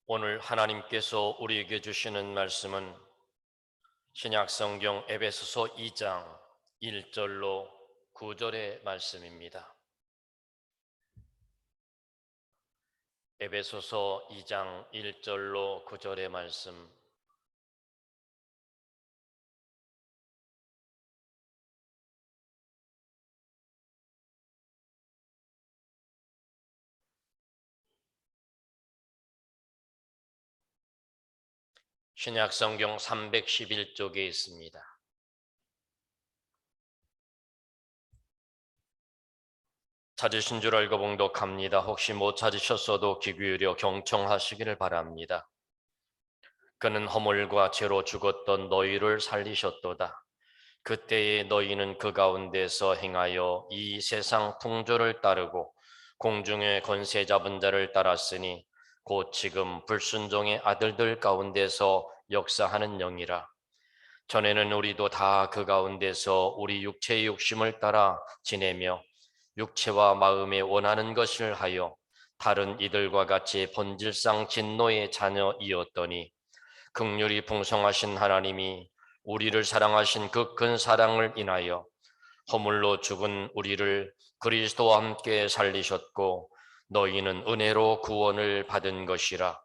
오늘 하나님께서 우리에게 주시는 말씀은 신약성경 에베소서 2장 1절로 9절의 말씀입니다. 에베소서 2장 1절로 9절의 말씀. 신약성경 311쪽에 있습니다. 찾으신 줄 알고 봉독합니다. 혹시 못 찾으셨어도 귀 기울여 경청하시기를 바랍니다. 그는 허물과 죄로 죽었던 너희를 살리셨도다. 그때에 너희는 그 가운데서 행하여 이 세상 풍조를 따르고 공중의 권세 잡은 자를 따랐으니 곧 지금 불순종의 아들들 가운데서 역사하는 영이라. 전에는 우리도 다 그 가운데서 우리 육체의 욕심을 따라 지내며 육체와 마음에 원하는 것을 하여 다른 이들과 같이 본질상 진노의 자녀이었더니 긍휼이 풍성하신 하나님이 우리를 사랑하신 그 큰 사랑을 인하여 허물로 죽은 우리를 그리스도와 함께 살리셨고 너희는 은혜로 구원을 받은 것이라.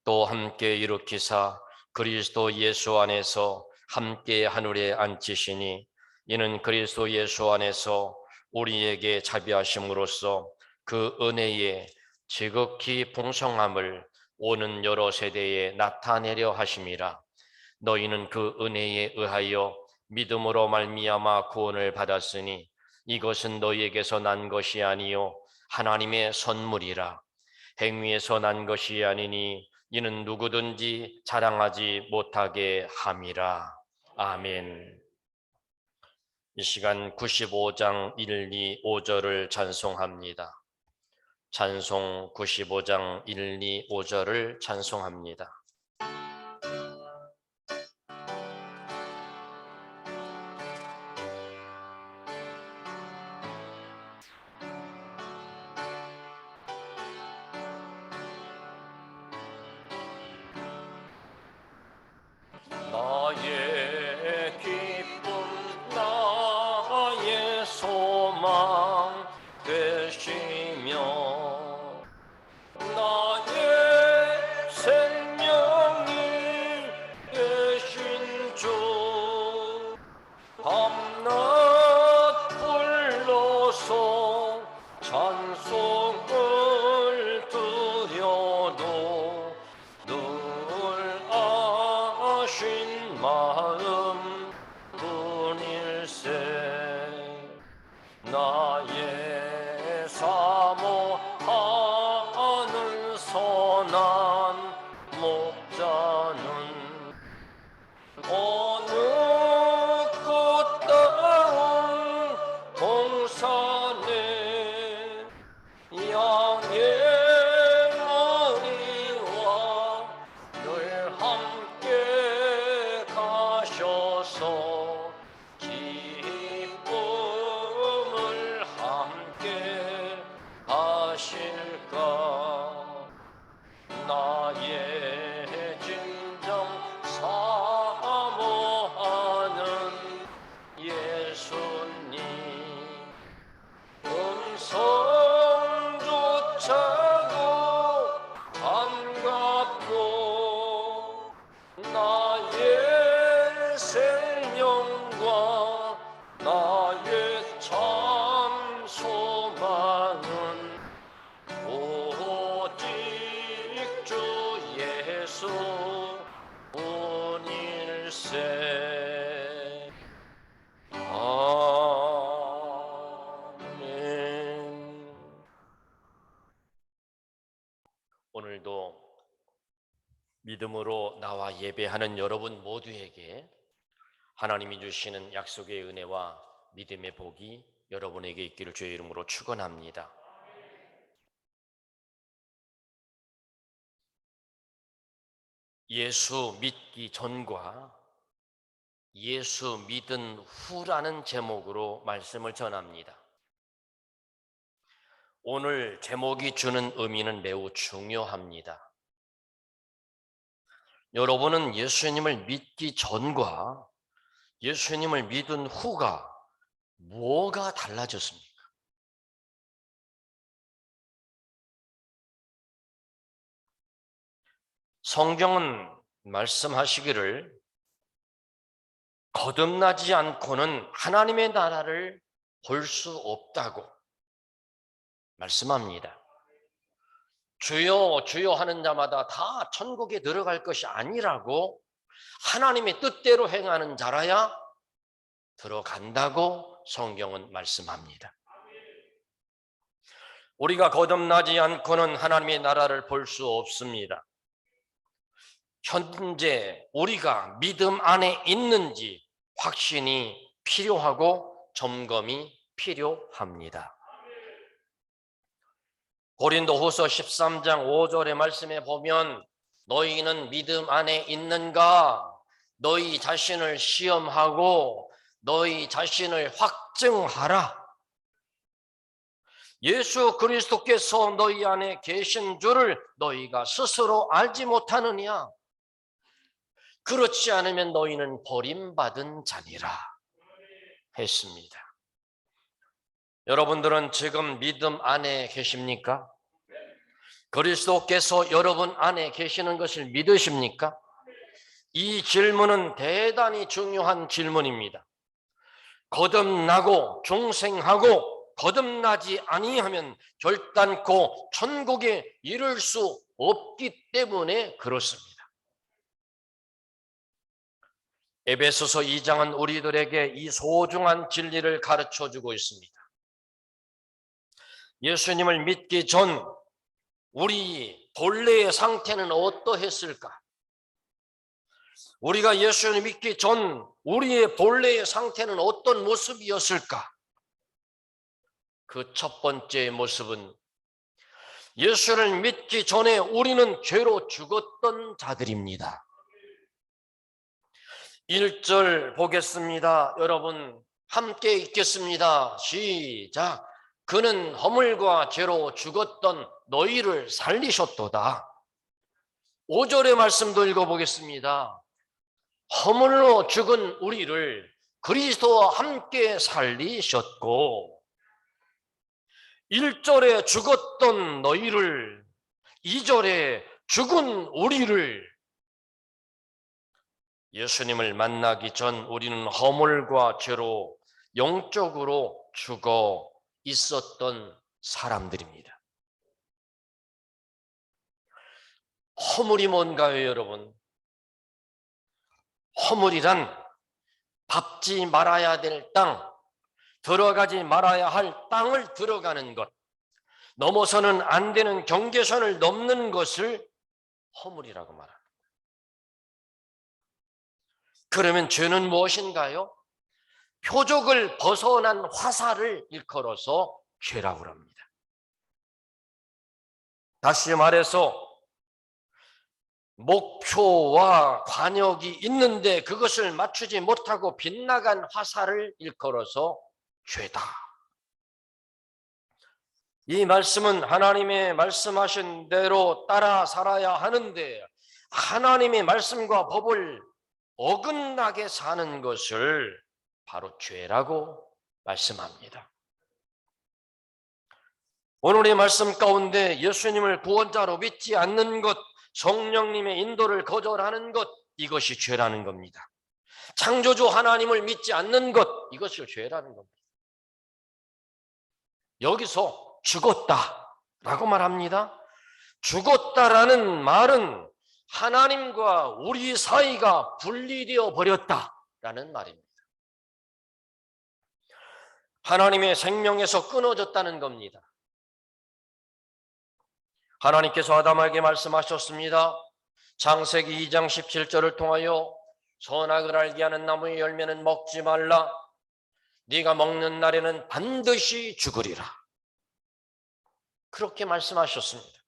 또 함께 일으키사 그리스도 예수 안에서 함께 하늘에 앉히시니 이는 그리스도 예수 안에서 우리에게 자비하심으로써 그 은혜의 지극히 풍성함을 오는 여러 세대에 나타내려 하심이라. 너희는 그 은혜에 의하여 믿음으로 말미암아 구원을 받았으니 이것은 너희에게서 난 것이 아니요 하나님의 선물이라. 행위에서 난 것이 아니니 이는 누구든지 자랑하지 못하게 함이라. 아멘. 이 시간 95장 1, 2, 5절을 찬송합니다. 찬송 95장 1, 2, 5절을 찬송합니다. 나의 기쁨 나의 소망 되시며 나의 생명이 되신 주 밤낮 불러서 찬송을 드려도 늘 아신 마음 뿐일세. 나의 사모하는 선한 목자는 어느 꽃다운 동산에 양의 머리와 늘 함께 가셔서 기쁨을 함께 하실까. 나의 진정 사모하는 예수님 음성조차도 반갑고 나의 생명과 나의 참 소망은 오직 주 예수 뿐일세. 아멘. 오늘도 믿음으로 나와 예배하는 여러분 모두에게 하나님이 주시는 약속의 은혜와 믿음의 복이 여러분에게 있기를 주의 이름으로 축원합니다. 예수 믿기 전과 예수 믿은 후라는 제목으로 말씀을 전합니다. 오늘 제목이 주는 의미는 매우 중요합니다. 여러분은 예수님을 믿기 전과 예수님을 믿은 후가 뭐가 달라졌습니까? 성경은 말씀하시기를 거듭나지 않고는 하나님의 나라를 볼 수 없다고 말씀합니다. 주여 주여 하는 자마다 다 천국에 들어갈 것이 아니라고, 하나님의 뜻대로 행하는 자라야 들어간다고 성경은 말씀합니다. 우리가 거듭나지 않고는 하나님의 나라를 볼 수 없습니다. 현재 우리가 믿음 안에 있는지 확신이 필요하고 점검이 필요합니다. 고린도후서 13장 5절의 말씀에 보면 너희는 믿음 안에 있는가? 너희 자신을 시험하고 너희 자신을 확증하라. 예수 그리스도께서 너희 안에 계신 줄을 너희가 스스로 알지 못하느냐? 그렇지 않으면 너희는 버림받은 자니라 했습니다. 여러분들은 지금 믿음 안에 계십니까? 그리스도께서 여러분 안에 계시는 것을 믿으십니까? 이 질문은 대단히 중요한 질문입니다. 거듭나고 중생하고 거듭나지 아니하면 결단코 천국에 이를 수 없기 때문에 그렇습니다. 에베소서 2장은 우리들에게 이 소중한 진리를 가르쳐주고 있습니다. 예수님을 믿기 전 우리 본래의 상태는 어떠했을까? 우리가 예수를 믿기 전 우리의 본래의 상태는 어떤 모습이었을까? 그 첫 번째 모습은 예수를 믿기 전에 우리는 죄로 죽었던 자들입니다. 1절 보겠습니다. 여러분 함께 읽겠습니다. 시작. 그는 허물과 죄로 죽었던 너희를 살리셨도다. 5절의 말씀도 읽어보겠습니다. 허물로 죽은 우리를 그리스도와 함께 살리셨고, 1절에 죽었던 너희를, 2절에 죽은 우리를, 예수님을 만나기 전 우리는 허물과 죄로 영적으로 죽어 있었던 사람들입니다. 허물이 뭔가요, 여러분? 허물이란 밟지 말아야 될 땅, 들어가지 말아야 할 땅을 들어가는 것, 넘어서는 안 되는 경계선을 넘는 것을 허물이라고 말합니다. 그러면 죄는 무엇인가요? 표적을 벗어난 화살을 일컬어서 죄라고 합니다. 다시 말해서 목표와 관역이 있는데 그것을 맞추지 못하고 빗나간 화살을 일컬어서 죄다. 이 말씀은 하나님의 말씀하신 대로 따라 살아야 하는데 하나님의 말씀과 법을 어긋나게 사는 것을 바로 죄라고 말씀합니다. 오늘의 말씀 가운데 예수님을 구원자로 믿지 않는 것, 성령님의 인도를 거절하는 것, 이것이 죄라는 겁니다. 창조주 하나님을 믿지 않는 것, 이것이 죄라는 겁니다. 여기서 죽었다라고 말합니다. 죽었다라는 말은 하나님과 우리 사이가 분리되어 버렸다라는 말입니다. 하나님의 생명에서 끊어졌다는 겁니다. 하나님께서 아담에게 말씀하셨습니다. 창세기 2장 17절을 통하여 선악을 알게 하는 나무의 열매는 먹지 말라. 네가 먹는 날에는 반드시 죽으리라. 그렇게 말씀하셨습니다.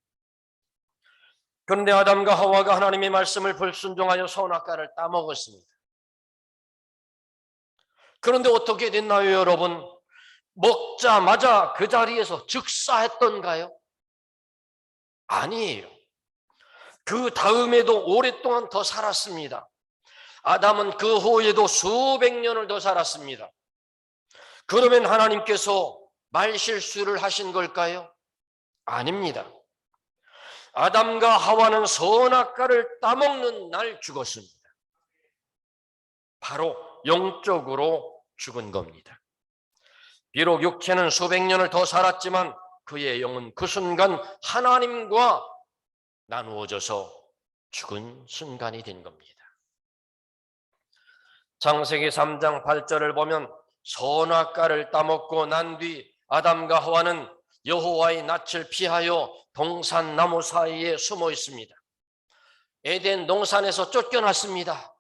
그런데 아담과 하와가 하나님의 말씀을 불순종하여 선악과를 따먹었습니다. 그런데 어떻게 됐나요, 여러분? 먹자마자 그 자리에서 즉사했던가요? 아니에요. 그 다음에도 오랫동안 더 살았습니다. 아담은 그 후에도 수백 년을 더 살았습니다. 그러면 하나님께서 말실수를 하신 걸까요? 아닙니다. 아담과 하와는 선악과를 따먹는 날 죽었습니다. 바로 영적으로 죽은 겁니다. 비록 육체는 수백 년을 더 살았지만 그의 영은 그 순간 하나님과 나누어져서 죽은 순간이 된 겁니다. 창세기 3장 8절을 보면 선악과를 따먹고 난 뒤 아담과 하와는 여호와의 낯을 피하여 동산나무 사이에 숨어 있습니다. 에덴 동산에서 쫓겨났습니다.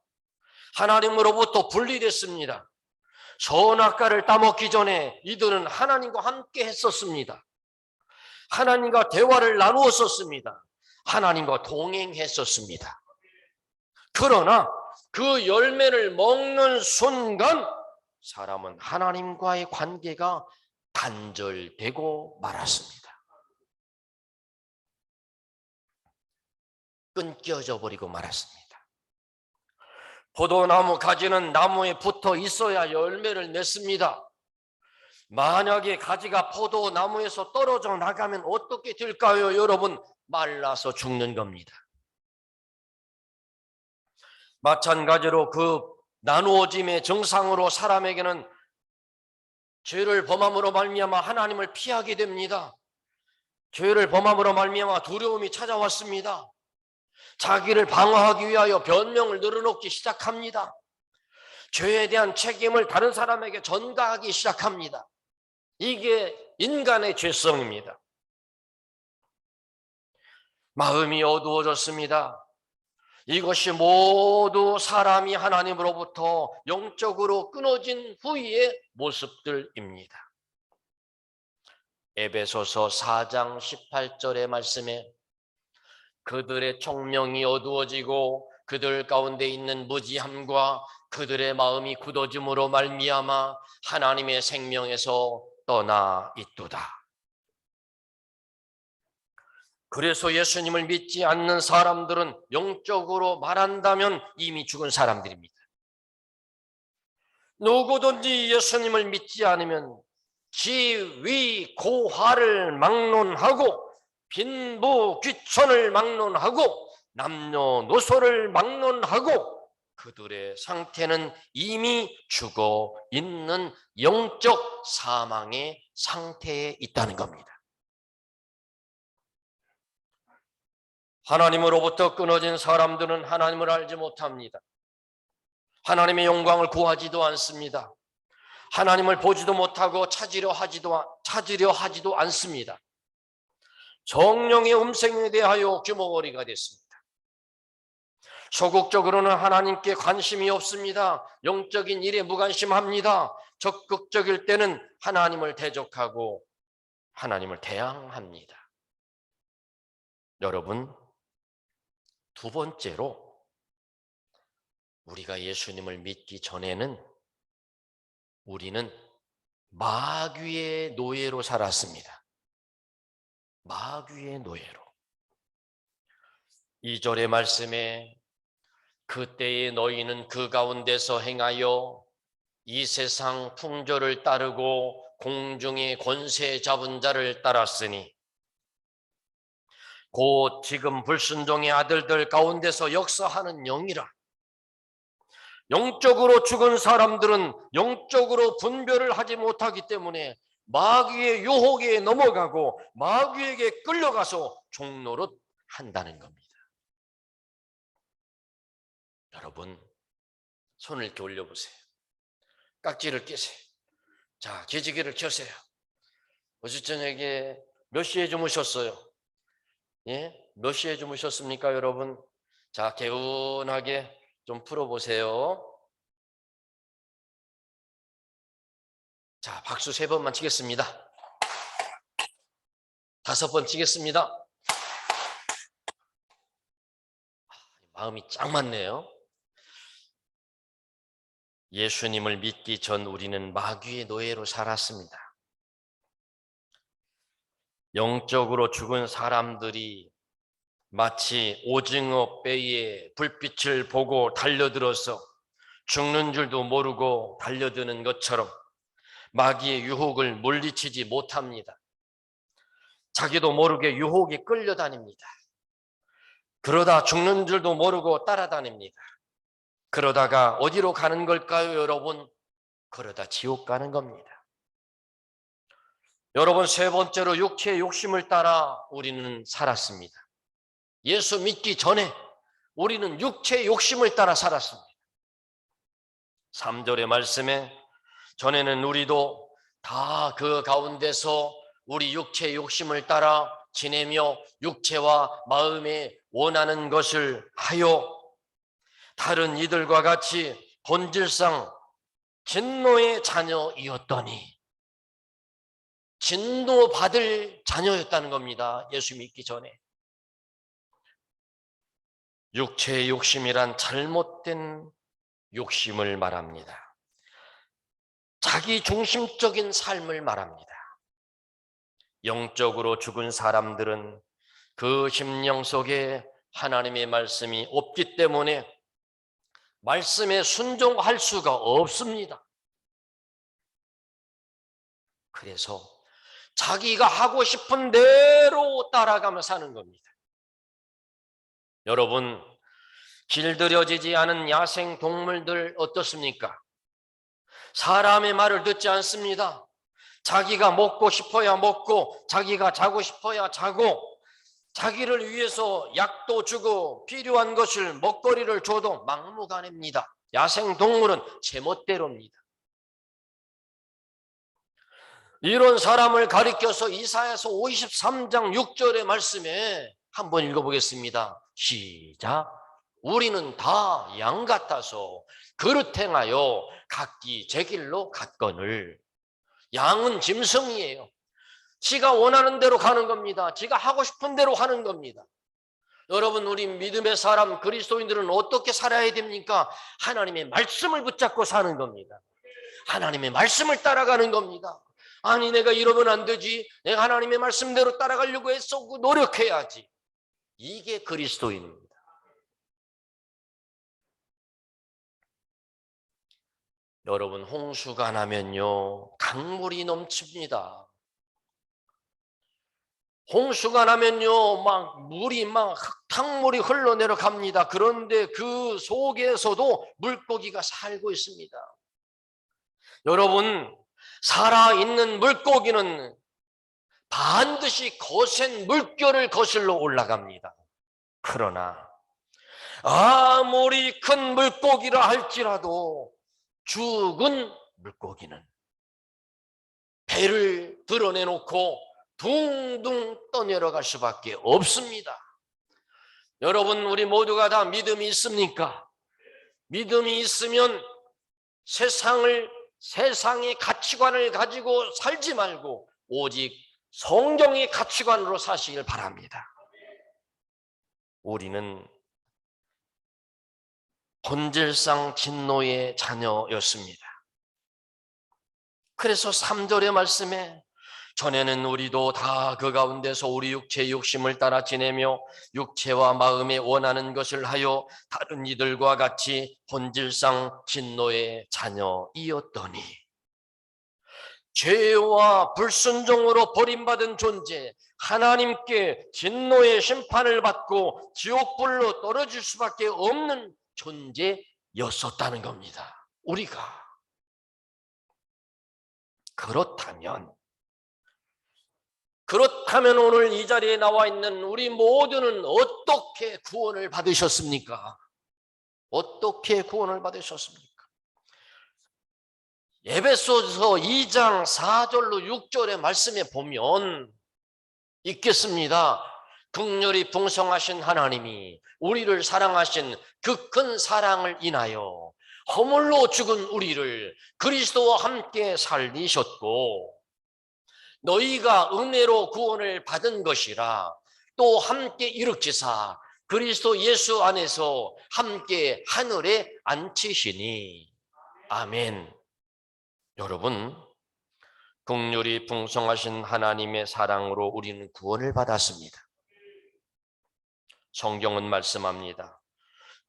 하나님으로부터 분리됐습니다. 선악과를 따먹기 전에 이들은 하나님과 함께 했었습니다. 하나님과 대화를 나누었었습니다. 하나님과 동행했었습니다. 그러나 그 열매를 먹는 순간 사람은 하나님과의 관계가 단절되고 말았습니다. 끊겨져 버리고 말았습니다. 포도나무 가지는 나무에 붙어 있어야 열매를 맺습니다. 만약에 가지가 포도나무에서 떨어져 나가면 어떻게 될까요? 여러분, 말라서 죽는 겁니다. 마찬가지로 그 나누어짐의 정상으로 사람에게는 죄를 범함으로 말미암아 하나님을 피하게 됩니다. 죄를 범함으로 말미암아 두려움이 찾아왔습니다. 자기를 방어하기 위하여 변명을 늘어놓기 시작합니다. 죄에 대한 책임을 다른 사람에게 전가하기 시작합니다. 이게 인간의 죄성입니다. 마음이 어두워졌습니다. 이것이 모두 사람이 하나님으로부터 영적으로 끊어진 후의 모습들입니다. 에베소서 4장 18절의 말씀에 그들의 총명이 어두워지고 그들 가운데 있는 무지함과 그들의 마음이 굳어짐으로 말미암아 하나님의 생명에서 떠나 있도다. 그래서 예수님을 믿지 않는 사람들은 영적으로 말한다면 이미 죽은 사람들입니다. 누구든지 예수님을 믿지 않으면 지위 고하를 막론하고 빈부 귀천을 막론하고 남녀노소를 막론하고 그들의 상태는 이미 죽어 있는 영적 사망의 상태에 있다는 겁니다. 하나님으로부터 끊어진 사람들은 하나님을 알지 못합니다. 하나님의 영광을 구하지도 않습니다. 하나님을 보지도 못하고 찾으려 하지도 않습니다. 성령의 음성에 대하여 규모거리가 됐습니다. 소극적으로는 하나님께 관심이 없습니다. 영적인 일에 무관심합니다. 적극적일 때는 하나님을 대적하고 하나님을 대항합니다. 여러분, 두 번째로 우리가 예수님을 믿기 전에는 우리는 마귀의 노예로 살았습니다. 마귀의 노예로. 2절의 말씀에 그때에 너희는 그 가운데서 행하여 이 세상 풍조를 따르고 공중의 권세 잡은 자를 따랐으니 곧 지금 불순종의 아들들 가운데서 역사하는 영이라. 영적으로 죽은 사람들은 영적으로 분별을 하지 못하기 때문에 마귀의 유혹에 넘어가고 마귀에게 끌려가서 종노릇 한다는 겁니다. 여러분, 손을 이렇게 올려보세요. 깍지를 끼세요. 자, 기지개를 켜세요. 어제 저녁에 몇 시에 주무셨어요? 예? 몇 시에 주무셨습니까, 여러분? 자, 개운하게 좀 풀어보세요. 자, 박수 3번만 치겠습니다. 5번 치겠습니다. 마음이 짱 맞네요. 예수님을 믿기 전 우리는 마귀의 노예로 살았습니다. 영적으로 죽은 사람들이 마치 오징어 뼈에 불빛을 보고 달려들어서 죽는 줄도 모르고 달려드는 것처럼 마귀의 유혹을 물리치지 못합니다. 자기도 모르게 유혹에 끌려다닙니다. 그러다 죽는 줄도 모르고 따라다닙니다. 그러다가 어디로 가는 걸까요, 여러분? 그러다 지옥 가는 겁니다. 여러분, 세 번째로 육체의 욕심을 따라 우리는 살았습니다. 예수 믿기 전에 우리는 육체의 욕심을 따라 살았습니다. 3절의 말씀에 전에는 우리도 다 그 가운데서 우리 육체의 욕심을 따라 지내며 육체와 마음에 원하는 것을 하여 다른 이들과 같이 본질상 진노의 자녀이었더니, 진노받을 자녀였다는 겁니다. 예수 믿기 전에. 육체의 욕심이란 잘못된 욕심을 말합니다. 자기 중심적인 삶을 말합니다. 영적으로 죽은 사람들은 그 심령 속에 하나님의 말씀이 없기 때문에 말씀에 순종할 수가 없습니다. 그래서 자기가 하고 싶은 대로 따라가며 사는 겁니다. 여러분, 길들여지지 않은 야생 동물들 어떻습니까? 사람의 말을 듣지 않습니다. 자기가 먹고 싶어야 먹고, 자기가 자고 싶어야 자고, 자기를 위해서 약도 주고 필요한 것을 먹거리를 줘도 막무가내입니다. 야생 동물은 제멋대로입니다. 이런 사람을 가리켜서 이사야서 53장 6절의 말씀에 한번 읽어보겠습니다. 시작. 우리는 다 양 같아서 그릇 행하여 각기 제 길로 갔거늘. 양은 짐승이에요. 지가 원하는 대로 가는 겁니다. 지가 하고 싶은 대로 하는 겁니다. 여러분, 우리 믿음의 사람 그리스도인들은 어떻게 살아야 됩니까? 하나님의 말씀을 붙잡고 사는 겁니다. 하나님의 말씀을 따라가는 겁니다. 아니, 내가 이러면 안 되지. 내가 하나님의 말씀대로 따라가려고 애써 노력해야지. 이게 그리스도인입니다. 여러분, 홍수가 나면요, 강물이 넘칩니다. 홍수가 나면요, 물이 흙탕물이 흘러내려갑니다. 그런데 그 속에서도 물고기가 살고 있습니다. 여러분, 살아있는 물고기는 반드시 거센 물결을 거슬러 올라갑니다. 그러나 아무리 큰 물고기라 할지라도 죽은 물고기는 배를 드러내놓고 둥둥 떠내려갈 수밖에 없습니다. 여러분, 우리 모두가 다 믿음이 있습니까? 믿음이 있으면 세상의 가치관을 가지고 살지 말고 오직 성경의 가치관으로 사시길 바랍니다. 우리는 본질상 진노의 자녀였습니다. 그래서 3절의 말씀에 전에는 우리도 다 그 가운데서 우리 육체의 욕심을 따라 지내며 육체와 마음에 원하는 것을 하여 다른 이들과 같이 본질상 진노의 자녀이었더니, 죄와 불순종으로 버림받은 존재, 하나님께 진노의 심판을 받고 지옥불로 떨어질 수밖에 없는 존재였었다는 겁니다. 우리가. 그렇다면 오늘 이 자리에 나와 있는 우리 모두는 어떻게 구원을 받으셨습니까? 어떻게 구원을 받으셨습니까? 에베소서 2장 4절로 6절의 말씀에 보면 있겠습니다. 긍휼이 풍성하신 하나님이 우리를 사랑하신 그 큰 사랑을 인하여 허물로 죽은 우리를 그리스도와 함께 살리셨고, 너희가 은혜로 구원을 받은 것이라 또 함께 일으키사 그리스도 예수 안에서 함께 하늘에 앉히시니. 아멘. 여러분, 긍휼이 풍성하신 하나님의 사랑으로 우리는 구원을 받았습니다. 성경은 말씀합니다.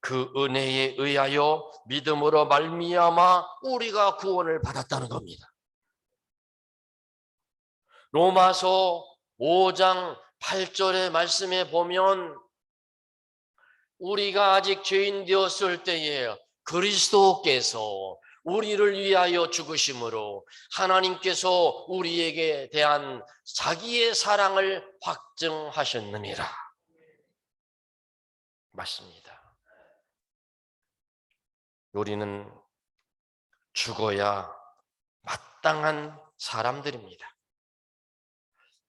그 은혜에 의하여 믿음으로 말미암아 우리가 구원을 받았다는 겁니다. 로마서 5장 8절의 말씀에 보면 우리가 아직 죄인 되었을 때에 그리스도께서 우리를 위하여 죽으심으로 하나님께서 우리에게 대한 자기의 사랑을 확증하셨느니라. 맞습니다. 우리는 죽어야 마땅한 사람들입니다.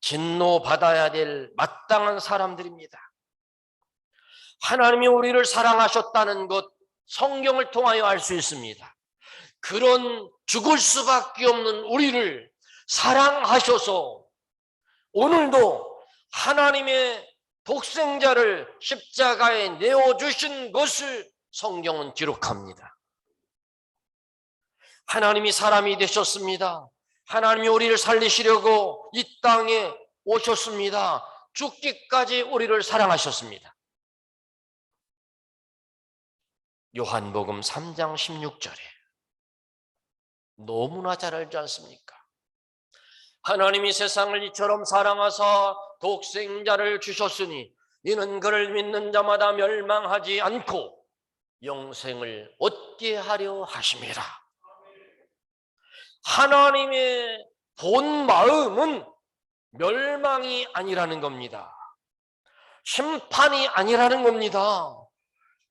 진노받아야 될 마땅한 사람들입니다. 하나님이 우리를 사랑하셨다는 것 성경을 통하여 알 수 있습니다. 그런 죽을 수밖에 없는 우리를 사랑하셔서 오늘도 하나님의 독생자를 십자가에 내어주신 것을 성경은 기록합니다. 하나님이 사람이 되셨습니다. 하나님이 우리를 살리시려고 이 땅에 오셨습니다. 죽기까지 우리를 사랑하셨습니다. 요한복음 3장 16절에 너무나 잘 알지 않습니까? 하나님이 세상을 이처럼 사랑하사 독생자를 주셨으니 이는 그를 믿는 자마다 멸망하지 않고 영생을 얻게 하려 하심이라. 하나님의 본 마음은 멸망이 아니라는 겁니다. 심판이 아니라는 겁니다.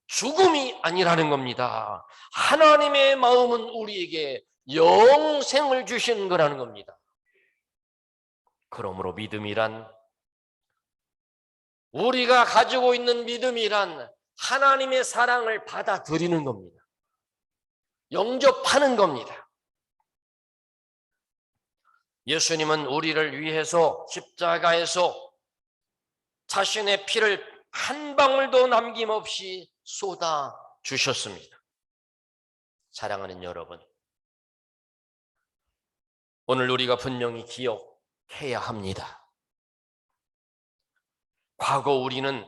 죽음이 아니라는 겁니다. 하나님의 마음은 우리에게 영생을 주시는 거라는 겁니다. 그러므로 믿음이란, 우리가 가지고 있는 믿음이란 하나님의 사랑을 받아들이는 겁니다. 영접하는 겁니다. 예수님은 우리를 위해서 십자가에서 자신의 피를 한 방울도 남김없이 쏟아 주셨습니다. 사랑하는 여러분, 오늘 우리가 분명히 기억해야 합니다. 과거 우리는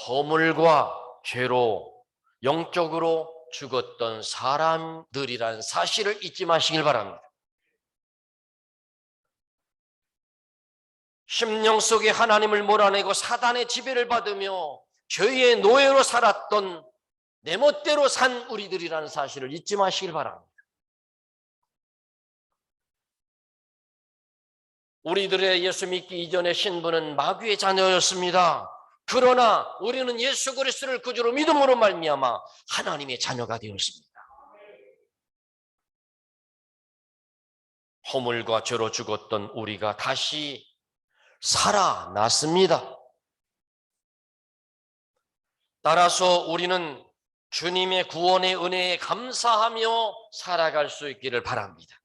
허물과 죄로 영적으로 죽었던 사람들이라는 사실을 잊지 마시길 바랍니다. 심령 속에 하나님을 몰아내고 사단의 지배를 받으며 죄의 노예로 살았던 내 멋대로 산 우리들이라는 사실을 잊지 마시길 바랍니다. 우리들의 예수 믿기 이전의 신분은 마귀의 자녀였습니다. 그러나 우리는 예수 그리스도를 구주로 믿음으로 말미암아 하나님의 자녀가 되었습니다. 허물과 죄로 죽었던 우리가 다시 살아났습니다. 따라서 우리는 주님의 구원의 은혜에 감사하며 살아갈 수 있기를 바랍니다.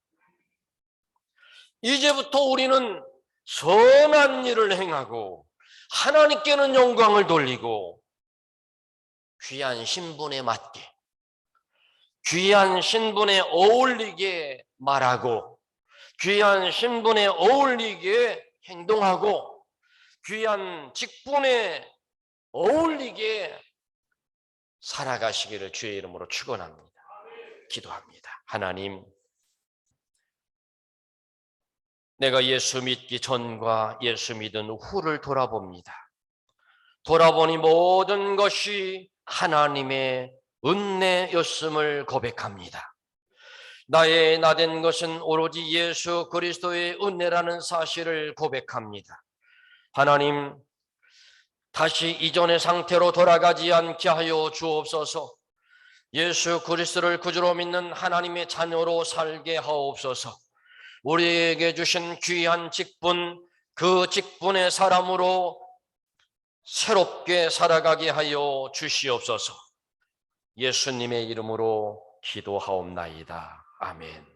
이제부터 우리는 선한 일을 행하고 하나님께는 영광을 돌리고 귀한 신분에 맞게, 귀한 신분에 어울리게 말하고, 귀한 신분에 어울리게 행동하고, 귀한 직분에 어울리게 살아가시기를 주의 이름으로 축원합니다. 기도합니다. 하나님, 내가 예수 믿기 전과 예수 믿은 후를 돌아봅니다. 돌아보니 모든 것이 하나님의 은혜였음을 고백합니다. 나의 나된 것은 오로지 예수 그리스도의 은혜라는 사실을 고백합니다. 하나님, 다시 이전의 상태로 돌아가지 않게 하여 주옵소서. 예수 그리스도를 구주로 믿는 하나님의 자녀로 살게 하옵소서. 우리에게 주신 귀한 직분, 그 직분의 사람으로 새롭게 살아가게 하여 주시옵소서. 예수님의 이름으로 기도하옵나이다. 아멘.